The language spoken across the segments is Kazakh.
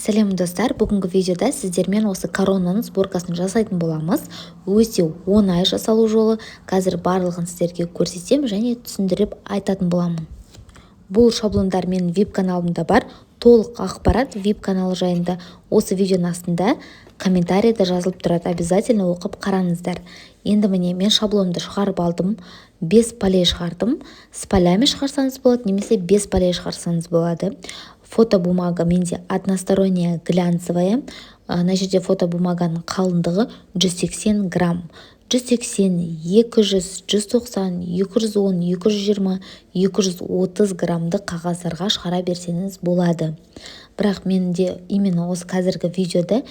Сәлем достар, бүгінгі видеода сіздермен осы коронаның сборкасын жасайтын боламыз. Өте оңай жасалу жолы, қазір барлығын сіздерге көрсетем және түсіндіріп айтатын боламын. Бұл шаблондар менің веб-каналымда бар. Толық ақпарат веб-каналы жайында осы видеоның астында комментарийда жазылып тұрады. Обязательно оқып қараңыздар. Енді міне мен шаблонымды шығарып алдым. 5 полей шығардым. С полями шығарсаңыз болады, немесе без полей шығарсаңыз болады. Фотобумага менде односторонняя глянцевая. Мына жерде фотобумаганың қалыңдығы 180 грамм. 180, 200, 190, 210, 220, 230 граммды қағаздарға шығара берсеңіз болады. Бірақ менде именно осы қазіргі видеода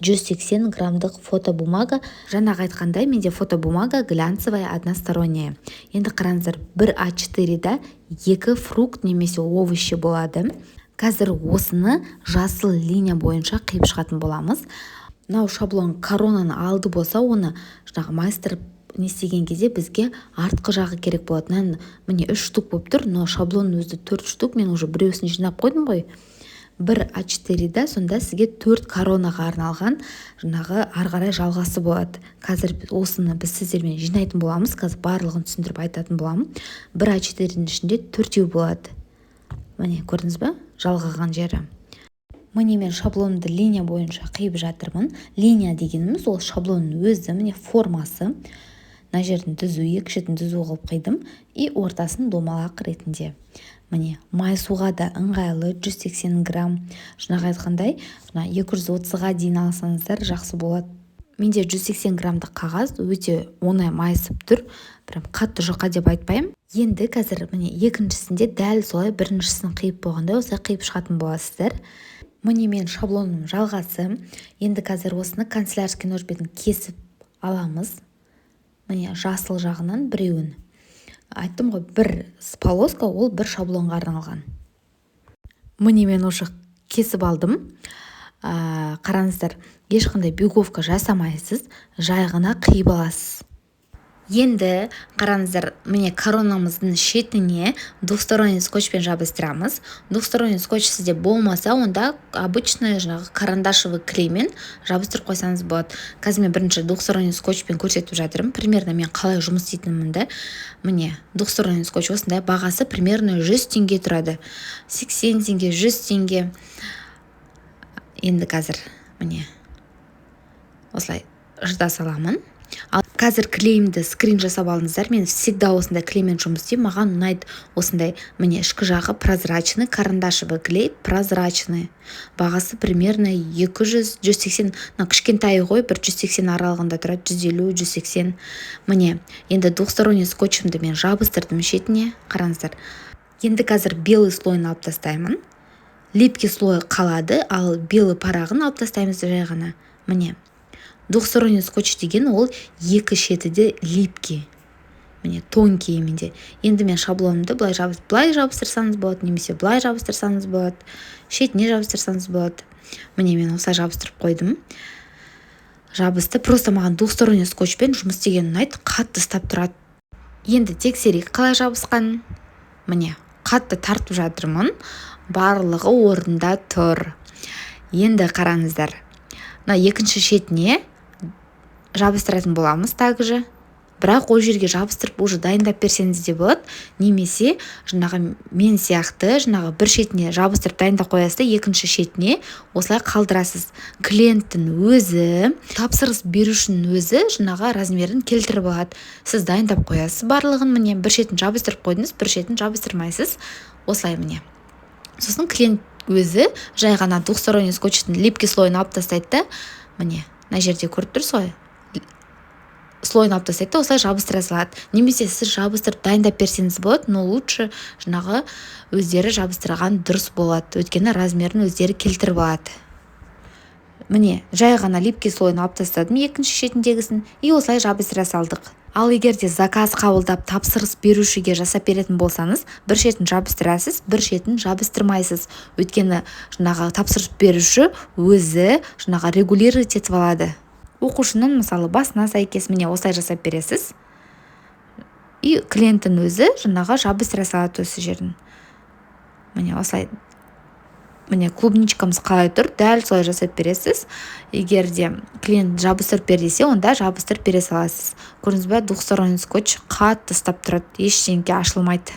180 граммдық фотобумага. Жаңағы айтқандай менде фотобумага глянцевая односторонняя. Енді қараңыздар, бір А4-да 2 фрукт немесе овощи болады. Қазір осыны жасыл линия бойынша қиып шығатын боламыз. Мынау шаблон коронаны алды болса, оны майыстырып не істеген кезде бізге артқы жағы керек болады. Міне 3 штук болып тұр, но шаблонның өзі 4 штук. Мен уже біреусін жинап қойдым ғой. Бір А4-да сонда сізге 4 коронаға арналған ары қарай жалғасы болады. Қазір осыны біз сіздермен жинайтын боламыз. Қазір барлығын түсіндіріп айтатын боламын. Бір А4-дің ішінде 4-еу болады. Міне көрдіңіз бе? Жалғаған жері. Міне мен шаблонымды линия бойынша қиып жатырмын. Линия дегеніміз ол шаблонның өзі, міне формасы. Мына жерін түзу, екі шетін түзу қылып қидым и ортасын домалақ ретінде. Міне майысуға да ыңғайлы 180 грамм. Жаңағы айтқандай, 230-ға дейін алсаңыздар жақсы болады. Менде 180 граммдық қағаз өте оңай майысып тұр. Прям қатты жұқа деп айтпаймын. Енді қазір міне екіншісінде дәл солай біріншісін қиып болғанда осылай қиып шығатын боласыздар. Міне мен шаблоным жалғасы. Енді қазір осыны канцелярский ножбен кесіп аламыз. Міне жасыл жағынан біреуін. Айттым ғой, бір полоска, ол бір шаблонға арналған. Міне мен уже кесіп алдым. Қараңыздар, ешқандай бюговка жасамайсыз, жай ғана қиып аласыз. Енді қараңыздар, міне коронамыздың шетіне двухсторонний скотчпен жабыстырамыз. Двухсторонний скотч сізде болмаса, онда обычный карандашевый клеймен жабыстырып қойсаңыз болады. Қазір мен бірінші двухсторонний скотчпен көрсетіп жатырмын. Примерно мен қалай жұмыс істейтінімді. Міне двухсторонний скотч осындай, бағасы примерно 100 теңге тұрады. 80 теңге, 100 теңге. Енді қазір міне осылай жыда саламын. Ал қазір клеймді скрин жасап алыңыздар. Мен всегда осындай клеймен жұмыс істеймін. Маған ұнайды осындай. Міне ішкі жағы прозрачный, карандашевый клей прозрачный. Бағасы примерно 200, 180, кішкентайы ғой, 180 аралығында тұрады, 150, 180. Міне, енді двухсторонний скотчымды мен жабыстырдым шетіне. Қараңыздар. Енді қазір белый слойын алып тастаймын. Липкий слой қалады, ал белый парағын алып тастаймыз жай ғана. Міне. Двухсторонний скотч деген ол екі шеті де липкий. Міне тонкий менде. Енді мен шаблонымды былай жабыстырсаңыз болады, немесе былай жабыстырсаңыз болады, шетіне жабыстырсаңыз болады. Міне мен осылай жабыстырып қойдым. Жабысты. Просто маған двухсторонний скотчпен жұмыс істеген ұнайды, қатты ұстап тұрады. Енді тексерейік қалай жабысқанын. Міне қатты тартып жатырмын. Барлығы орында тұр. Енді қараңыздар. Мына екінші шетіне жабыстыратын боламыз также. Бірақ ол жерге жабыстырып уже дайындап берсеңіз де болады. Немесе мен сияқты бір шетіне жабыстырып дайындап қоясыз да, екінші шетіне осылай қалдырасыз. Клиенттің өзі, тапсырыс берушінің өзі размерін келтіріп алады. Сіз дайындап қоясыз барлығын. Міне бір шетін жабыстырып қойдыңыз, бір шетін жабыстырмайсыз. Осылай міне. Сосын клиент өзі жай ғана двухсторонний скотчтың липкий слойын алып тастайды да, міне мына жерде көріп тұрсыз ғой, слойын алып тастайды да осылай жабыстыра салады. Немесе сіз жабыстырып дайындап берсеңіз болады, но лучше өздері жабыстырған дұрыс болады. Өйткені размерін өздері келтіріп алады. Міне жай ғана липкий слойын алып тастадым екінші шетіндегісін и осылай жабыстыра салдық. Ал егер де заказ қабылдап тапсырыс берушіге жасап беретін болсаңыз, бір шетін жабыстырасыз, бір шетін жабыстырмайсыз. Өйткені тапсырыс беруші өзі регулировать етіп алады. Оқушының мысалы басына сәйкес міне осылай жасап бересіз. И клиенттің өзі жабыстыра салады осы жерін. Міне осылай Міне клубничкамыз қалай тұр, дәл солай жасап бересіз. Егер де клиент жабыстырып бер десе, онда жабыстырып бере саласыз. Көрдіңіз бе, двухсторонний скотч қатты ұстап тұрады, ештеңке ашылмайды.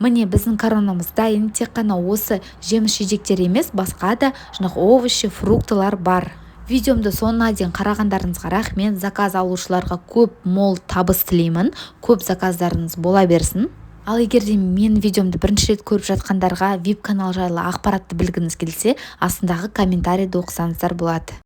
Міне біздің коронамыз дайын, тек қана осы жеміс-жидектер емес, басқа да овощи, фруктылар бар. Видеомды соңына дейін қарағандарыңызға рахмет. Заказ алушыларға көп мол табыс тілеймін. Көп заказдарыңыз бола берсін. Ал егер де мен видеомды бірінші рет көріп жатқандарға VIP канал жайлы ақпаратты білгіңіз келсе, астындағы комментарийді оқысаңыздар болады.